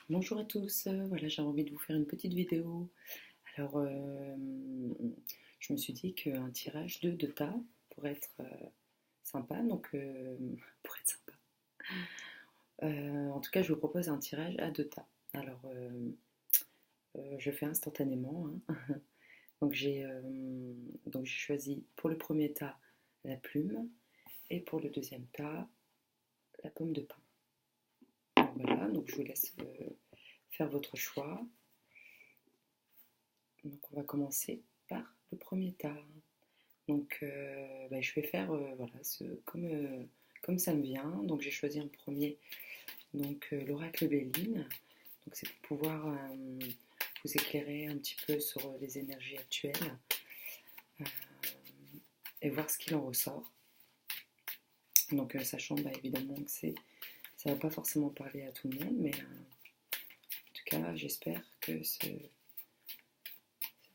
Bonjour à tous, voilà j'ai envie de vous faire une petite vidéo. Alors je me suis dit qu'un tirage de tas pourrait être sympa, donc pourrait être sympa. En tout cas je vous propose un tirage à deux tas. Alors je fais instantanément, hein. Donc j'ai choisi pour le premier tas la plume et pour le deuxième tas la pomme de pin. Donc voilà, donc je vous laisse faire votre choix. Donc on va commencer par le premier tas. Donc je vais faire voilà, comme ça me vient. Donc j'ai choisi en premier l'oracle Béline. Donc c'est pour pouvoir vous éclairer un petit peu sur les énergies actuelles euh, et voir ce qu'il en ressort. Donc sachant évidemment que ça ne va pas forcément parler à tout le monde, mais en tout cas j'espère que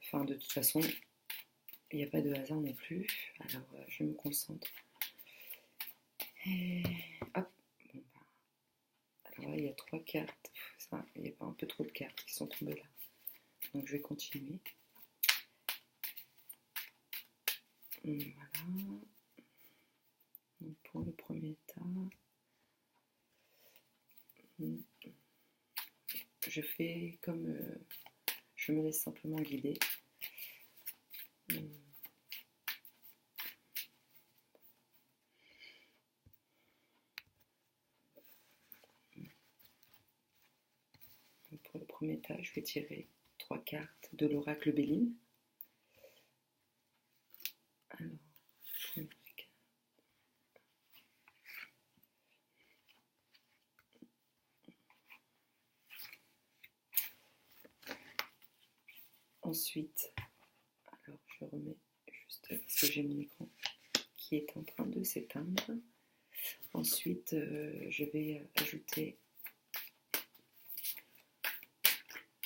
enfin de toute façon il n'y a pas de hasard non plus. Alors je me concentre. Et hop. Bon, alors là, il y a trois cartes. Ça, il y a pas un peu trop de cartes qui sont tombées là. Donc je vais continuer. Voilà. Donc pour le premier tas, je fais comme je me laisse simplement guider. Donc pour le premier tas, je vais tirer trois cartes de l'oracle Béline. Alors, première carte. Ensuite, alors je remets juste parce que j'ai mon écran qui est en train de s'éteindre. Ensuite, je vais ajouter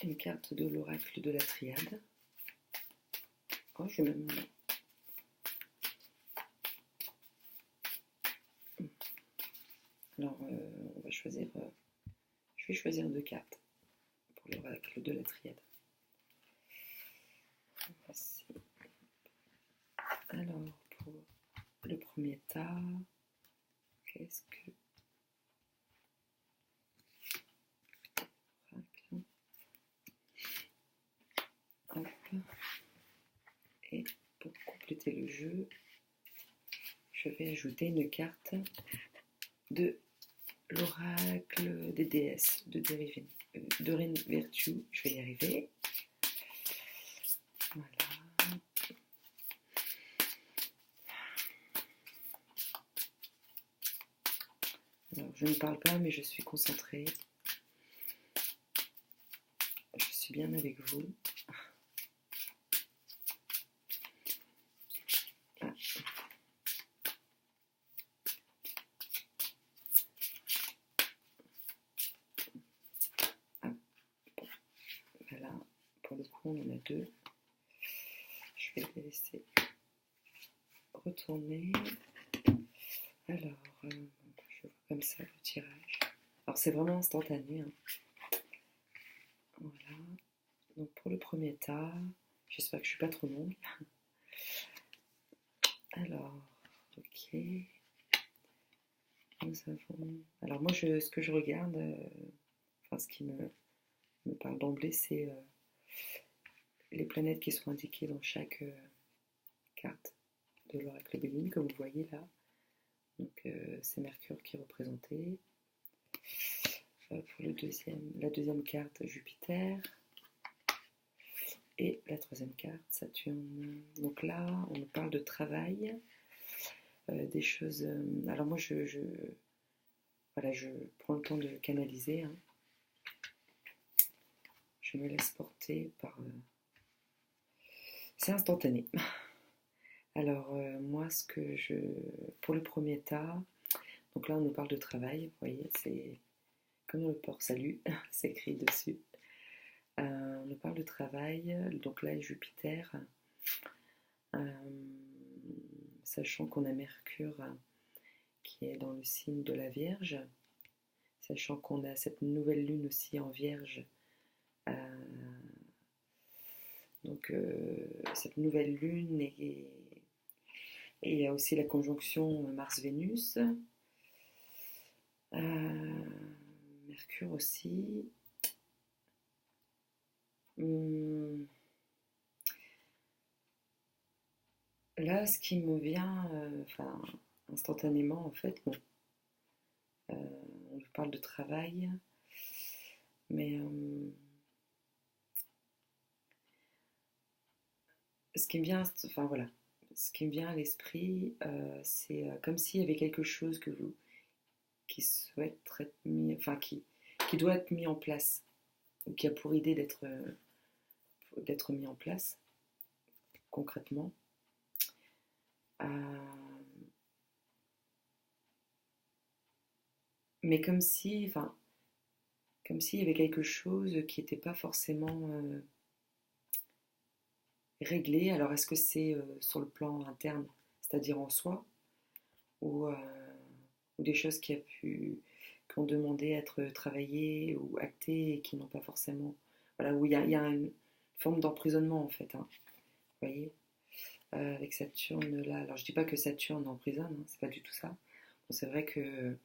une carte de l'oracle de la triade. Oh, je vais même... Alors, on va choisir... je vais choisir deux cartes pour l'oracle de la triade. Voici. Alors, pour le premier tas, qu'est-ce que... Oracle. Hop. Et pour compléter le jeu, je vais ajouter une carte de l'oracle des déesses de Dorine Virtue. Je vais y arriver. Voilà. Alors, je ne parle pas, mais je suis concentrée. Je suis bien avec vous. Ah. Ah. Bon. Voilà. Pour le coup, on en a deux. Je vais les laisser retourner. Alors, je vois comme ça le tirage. Alors, c'est vraiment instantané, hein. Voilà. Donc, pour le premier tas, j'espère que je ne suis pas trop longue. Alors, ok. Nous avons... Alors, moi, ce que je regarde, enfin, ce qui me parle d'emblée, c'est les planètes qui sont indiquées dans chaque carte de l'oracle Béline, comme vous voyez là. Donc c'est Mercure qui est représenté. Pour la deuxième carte, Jupiter. Et la troisième carte, Saturne. Donc là, on nous parle de travail, des choses... alors moi, voilà, je prends le temps de canaliser, hein. Je me laisse porter par... C'est instantané. Alors moi, pour le premier tas, donc là on nous parle de travail, vous voyez, c'est comme le port salut, c'est écrit dessus. On nous parle de travail, donc là Jupiter, sachant qu'on a Mercure qui est dans le signe de la Vierge, sachant qu'on a cette nouvelle lune aussi en Vierge. Euh, cette nouvelle lune et il y a aussi la conjonction Mars-Vénus, Mercure aussi. Là, ce qui me vient, instantanément, en fait, bon, on parle de travail, mais ce qui me vient, enfin voilà, ce qui me vient à l'esprit, c'est comme s'il y avait quelque chose qui souhaite être mis, qui doit être mis en place, ou qui a pour idée d'être mis en place concrètement. Mais comme s'il y avait quelque chose qui n'était pas forcément réglé. Alors, est-ce que c'est sur le plan interne, c'est-à-dire en soi, ou, euh, ou des choses qui ont demandé à être travaillées ou actées et qui n'ont pas forcément. Voilà, où il y a une forme d'emprisonnement en fait. Hein, vous voyez, avec Saturne là. Alors, je dis pas que Saturne emprisonne, hein, c'est pas du tout ça. Bon, c'est vrai que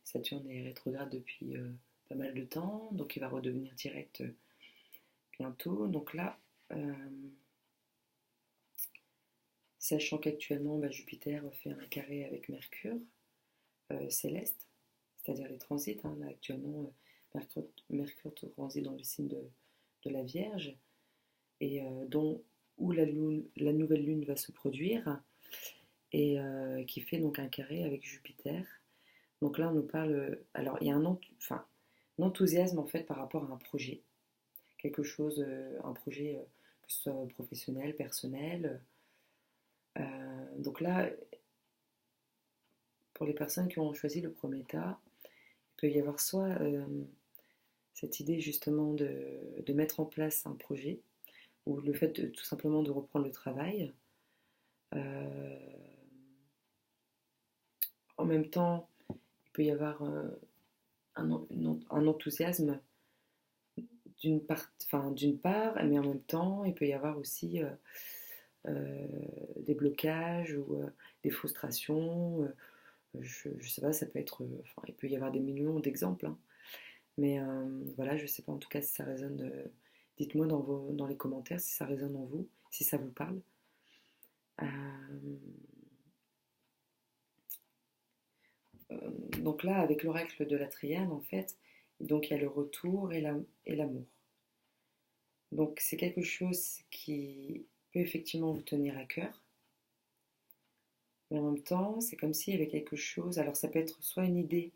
Saturne est rétrograde depuis pas mal de temps, donc il va redevenir direct bientôt. Donc là, sachant qu'actuellement Jupiter fait un carré avec Mercure céleste, c'est-à-dire les transits. Hein, là actuellement, Mercure transite dans le signe de la Vierge, et où la nouvelle lune va se produire, et qui fait donc un carré avec Jupiter. Donc là, on nous parle. Alors, il y a un enthousiasme en fait par rapport à un projet, quelque chose, un projet que ce soit professionnel, personnel. Donc là, pour les personnes qui ont choisi le premier état, il peut y avoir soit cette idée justement de mettre en place un projet, ou le fait tout simplement de reprendre le travail. En même temps, il peut y avoir un enthousiasme d'une part, mais en même temps, il peut y avoir aussi des blocages ou des frustrations. Je ne sais pas, ça peut être. Il peut y avoir des millions d'exemples. Hein. Mais voilà, je ne sais pas en tout cas si ça résonne. Dites-moi dans les commentaires si ça résonne en vous, si ça vous parle. Donc là, avec l'oracle de la Triade, en fait, donc il y a le retour et l'amour. Donc c'est quelque chose qui peut effectivement vous tenir à cœur, mais en même temps, c'est comme s'il y avait quelque chose. Alors ça peut être soit une idée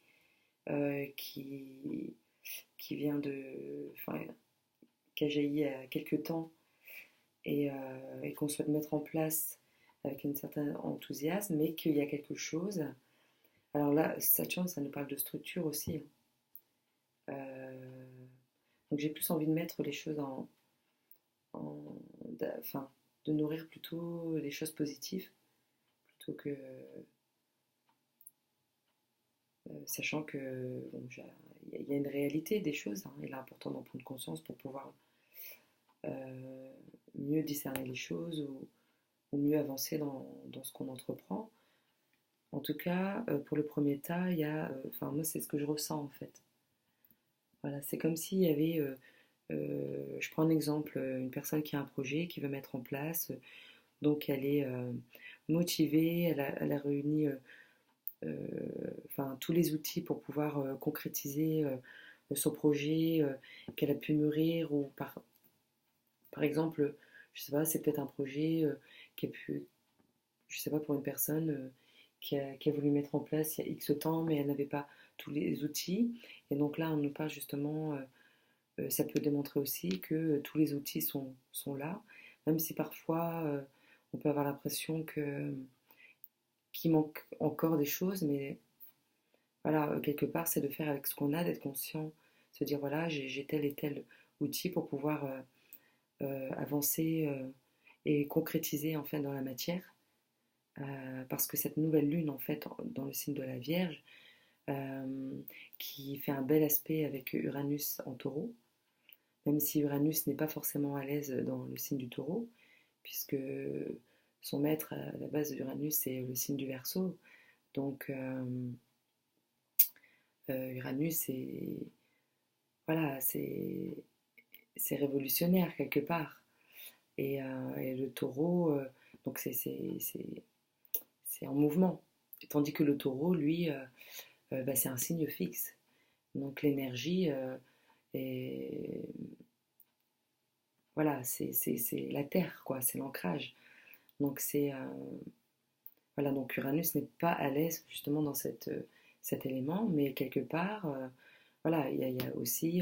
euh, qui, qui vient qui a jailli il y a quelques temps et qu'on souhaite mettre en place avec un certain enthousiasme, mais qu'il y a quelque chose. Alors là, Saturne, ça nous parle de structure aussi. Hein. Donc j'ai plus envie de mettre les choses enfin, de nourrir plutôt les choses positives, plutôt que sachant que bon, il y a une réalité des choses. Hein, il est important d'en prendre conscience pour pouvoir mieux discerner les choses ou mieux avancer dans ce qu'on entreprend. En tout cas, pour le premier tas, il y a, moi c'est ce que je ressens en fait. Voilà, c'est comme s'il y avait, je prends un exemple, une personne qui a un projet, qui veut mettre en place, donc elle est motivée, elle a réuni tous les outils pour pouvoir concrétiser son projet qu'elle a pu mûrir, ou par exemple, je sais pas, c'est peut-être un projet qui a pu, je sais pas, pour une personne qui a voulu mettre en place il y a X temps, mais elle n'avait pas tous les outils. Et donc là, on nous parle justement, ça peut démontrer aussi que tous les outils sont là, même si parfois on peut avoir l'impression qu'il manque encore des choses, mais voilà, quelque part, c'est de faire avec ce qu'on a, d'être conscient, se dire voilà, j'ai tel et tel outil pour pouvoir avancer et concrétiser en fait dans la matière. Parce que cette nouvelle lune, en fait, dans le signe de la Vierge, qui fait un bel aspect avec Uranus en taureau, même si Uranus n'est pas forcément à l'aise dans le signe du taureau, puisque son maître à la base d'Uranus c'est le signe du Verseau. Donc Uranus voilà, c'est révolutionnaire quelque part. Et le taureau, donc c'est en mouvement. Tandis que le taureau, lui, bah, c'est un signe fixe. Donc l'énergie est, voilà, c'est la terre, quoi, c'est l'ancrage. Donc voilà, donc Uranus n'est pas à l'aise justement dans cet élément, mais quelque part, voilà, il y a aussi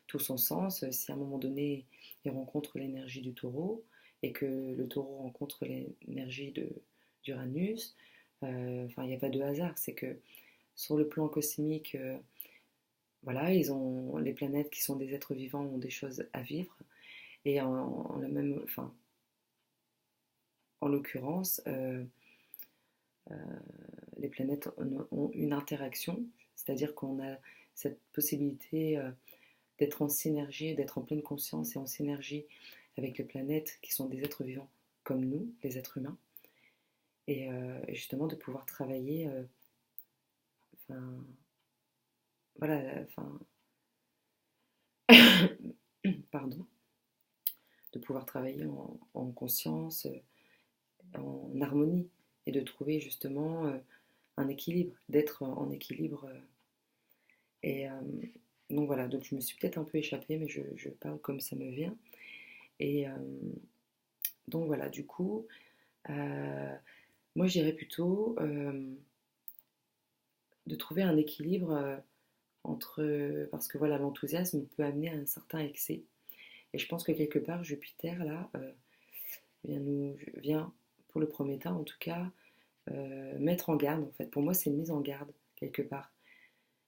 tout son sens. Si à un moment donné, il rencontre l'énergie du taureau et que le taureau rencontre l'énergie d'Uranus, enfin, il n'y a pas de hasard. C'est que sur le plan cosmique, voilà, les planètes qui sont des êtres vivants ont des choses à vivre. Et enfin, en l'occurrence, les planètes ont une interaction, c'est-à-dire qu'on a cette possibilité d'être en synergie, d'être en pleine conscience et en synergie avec les planètes qui sont des êtres vivants comme nous, les êtres humains, et justement de pouvoir travailler, enfin, voilà, enfin, pardon, de pouvoir travailler en conscience, en harmonie, et de trouver justement un équilibre, d'être en équilibre. Et donc voilà, donc je me suis peut-être un peu échappée, mais je parle comme ça me vient. Et donc voilà, du coup, moi je dirais plutôt de trouver un équilibre parce que voilà, l'enthousiasme peut amener à un certain excès. Et je pense que quelque part, Jupiter, là, vient, pour le premier temps en tout cas, mettre en garde, en fait. Pour moi, c'est une mise en garde, quelque part.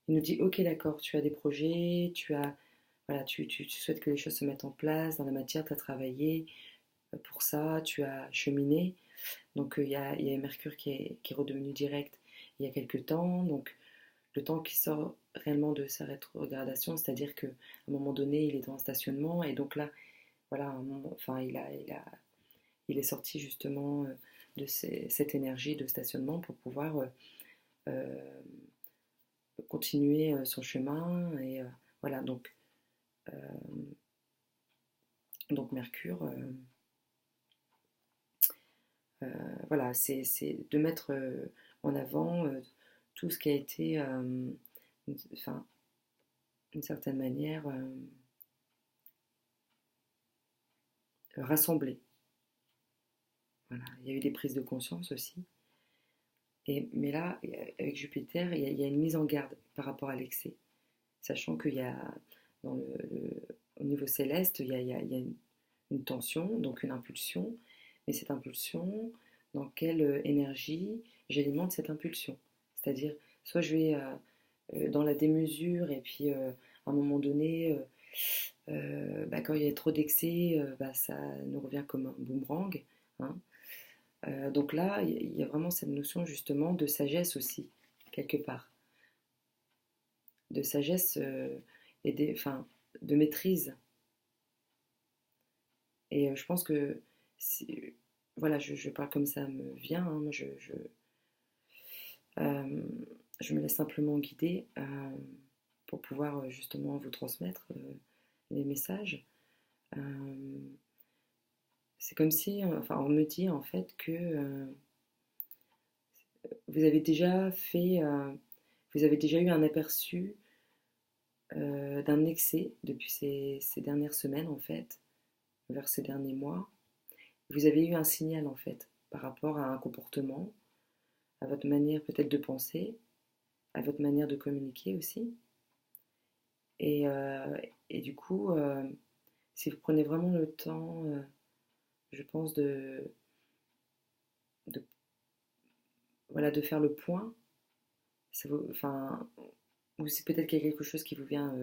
Il nous dit, ok, d'accord, tu as des projets, voilà, tu souhaites que les choses se mettent en place dans la matière, tu as travaillé pour ça, tu as cheminé. Donc il y a Mercure qui est redevenu direct il y a quelques temps. Donc le temps qui sort réellement de sa rétrogradation, c'est-à-dire qu'à un moment donné, il est en stationnement. Et donc là, voilà, enfin, il est sorti justement de cette énergie de stationnement pour pouvoir euh, continuer son chemin. Et voilà, euh, donc Mercure, voilà, c'est de mettre en avant tout ce qui a été, enfin, d'une certaine manière, rassemblé. Voilà. Il y a eu des prises de conscience aussi. Mais là, avec Jupiter, il y a une mise en garde par rapport à l'excès. Sachant qu'il y a, au niveau céleste, il y a une tension, donc une impulsion. Mais cette impulsion, dans quelle énergie j'alimente cette impulsion? C'est-à-dire, soit je vais dans la démesure, et puis à un moment donné, bah, quand il y a trop d'excès, bah, ça nous revient comme un boomerang, hein. Donc là, il y a vraiment cette notion justement de sagesse aussi, quelque part. De sagesse enfin, de maîtrise. Et je pense que, voilà, je parle comme ça me vient, hein, moi euh, je me laisse simplement guider pour pouvoir justement vous transmettre les messages. Euh, c'est comme si, enfin, on me dit en fait que vous avez déjà fait, vous avez déjà eu un aperçu d'un excès depuis ces dernières semaines en fait, vers ces derniers mois. Vous avez eu un signal en fait par rapport à un comportement, à votre manière peut-être de penser, à votre manière de communiquer aussi. Et, euh, et du coup, si vous prenez vraiment le temps, je pense, de, voilà, de faire le point, enfin, ou c'est peut-être qu'il y a quelque chose qui vous vient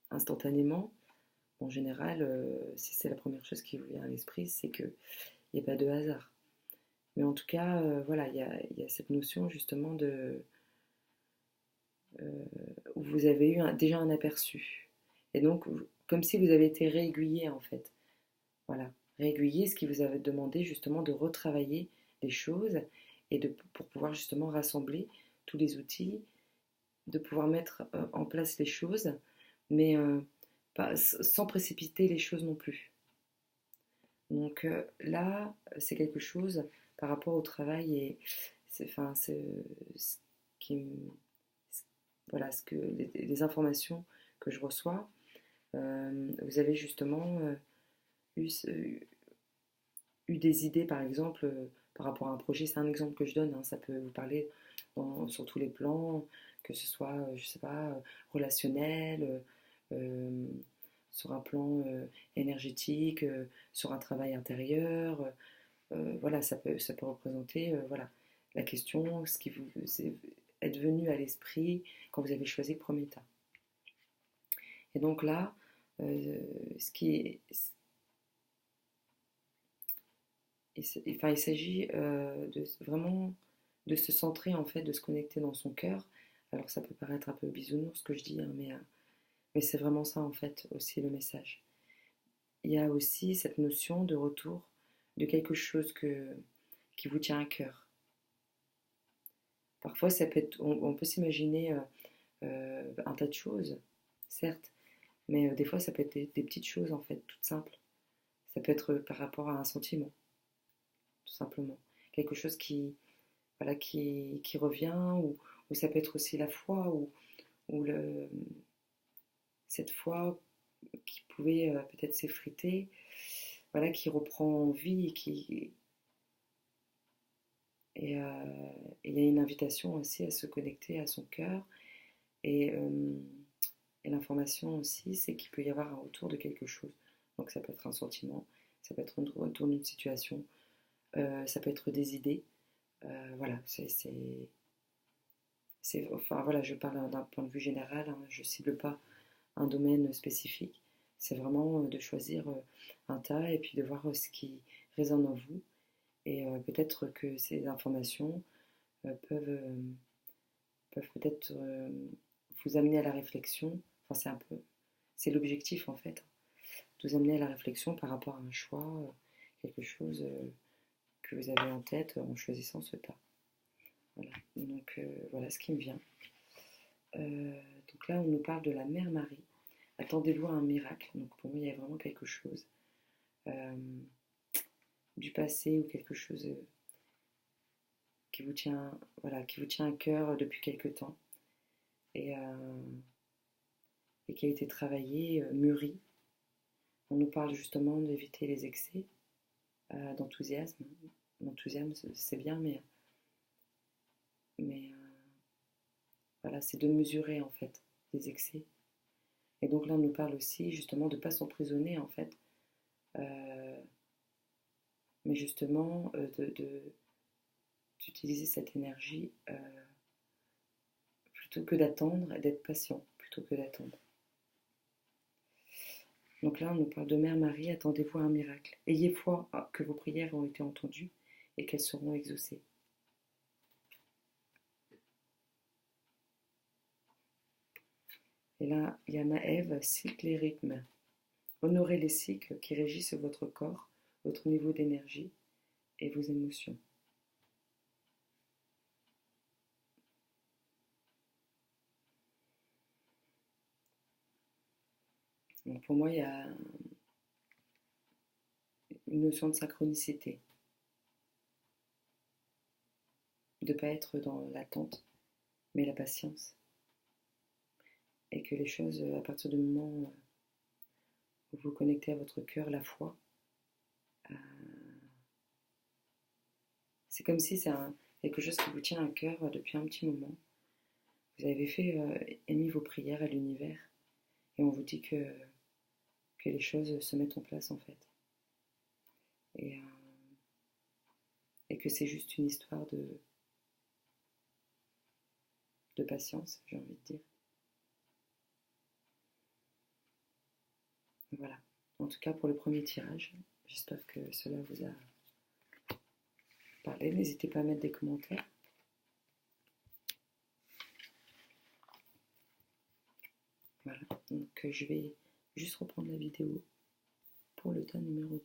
instantanément. En général, si c'est la première chose qui vous vient à l'esprit, c'est qu'il n'y a pas de hasard. Mais en tout cas, voilà, il y a cette notion justement où vous avez eu déjà un aperçu. Et donc, comme si vous avez été réaiguillé en fait. Voilà, réaiguiller, ce qui vous avait demandé justement de retravailler les choses et pour pouvoir justement rassembler tous les outils, de pouvoir mettre en place les choses, mais sans précipiter les choses non plus. Donc là, c'est quelque chose par rapport au travail et ce qui, voilà, les informations que je reçois. Vous avez justement eu, eu des idées, par exemple, par rapport à un projet. C'est un exemple que je donne, hein, ça peut vous parler sur tous les plans, que ce soit, je sais pas, relationnel, euh, sur un plan énergétique, sur un travail intérieur. Voilà, ça peut représenter voilà, la question, ce qui vous est venu à l'esprit quand vous avez choisi le premier tas. Et donc là, ce qui est, enfin, il s'agit vraiment de se centrer, en fait, de se connecter dans son cœur. Alors ça peut paraître un peu bisounours ce que je dis, hein, mais c'est vraiment ça, en fait, aussi le message. Il y a aussi cette notion de retour de quelque chose qui vous tient à cœur. Parfois, ça peut être, on peut s'imaginer un tas de choses, certes, mais des fois, ça peut être des petites choses, en fait, toutes simples. Ça peut être par rapport à un sentiment, tout simplement. Quelque chose voilà, qui revient, ou ça peut être aussi la foi, ou cette foi qui pouvait peut-être s'effriter, voilà, qui reprend vie et il y a une invitation aussi à se connecter à son cœur. Et l'information aussi, c'est qu'il peut y avoir un retour de quelque chose. Donc ça peut être un sentiment, ça peut être un retour d'une situation, ça peut être des idées. Voilà, enfin voilà, je parle d'un point de vue général, hein, je ne cible pas un domaine spécifique. C'est vraiment de choisir un tas et puis de voir ce qui résonne en vous. Et peut-être que ces informations peuvent peut-être vous amener à la réflexion. Enfin, c'est l'objectif en fait, de vous amener à la réflexion par rapport à un choix, quelque chose que vous avez en tête en choisissant ce tas. Voilà, donc voilà ce qui me vient. Donc là, on nous parle de la Mère Marie. Attendez-vous à un miracle. Donc pour moi, il y a vraiment quelque chose du passé ou quelque chose qui vous tient, voilà, qui vous tient à cœur depuis quelque temps et, et qui a été travaillé, mûri. On nous parle justement d'éviter les excès d'enthousiasme. L'enthousiasme, c'est bien, mais voilà, c'est de mesurer en fait les excès. Et donc là, on nous parle aussi justement de ne pas s'emprisonner en fait, mais justement d'utiliser cette énergie plutôt que d'attendre et d'être patient plutôt que d'attendre. Donc là, on nous parle de Mère Marie, attendez-vous à un miracle. Ayez foi que vos prières ont été entendues et qu'elles seront exaucées. Et là, il y a Maëve, cycle et rythme. Honorez les cycles qui régissent votre corps, votre niveau d'énergie et vos émotions. Donc pour moi, il y a une notion de synchronicité, de ne pas être dans l'attente, mais la patience. Et que les choses, à partir du moment où vous vous connectez à votre cœur, la foi, c'est comme si c'est quelque chose qui vous tient à cœur depuis un petit moment. Vous avez émis vos prières à l'univers et on vous dit que les choses se mettent en place en fait. Et, et que c'est juste une histoire de patience, j'ai envie de dire. Voilà. En tout cas pour le premier tirage, j'espère que cela vous a parlé. N'hésitez pas à mettre des commentaires. je vais juste reprendre la vidéo pour le tas numéro 2.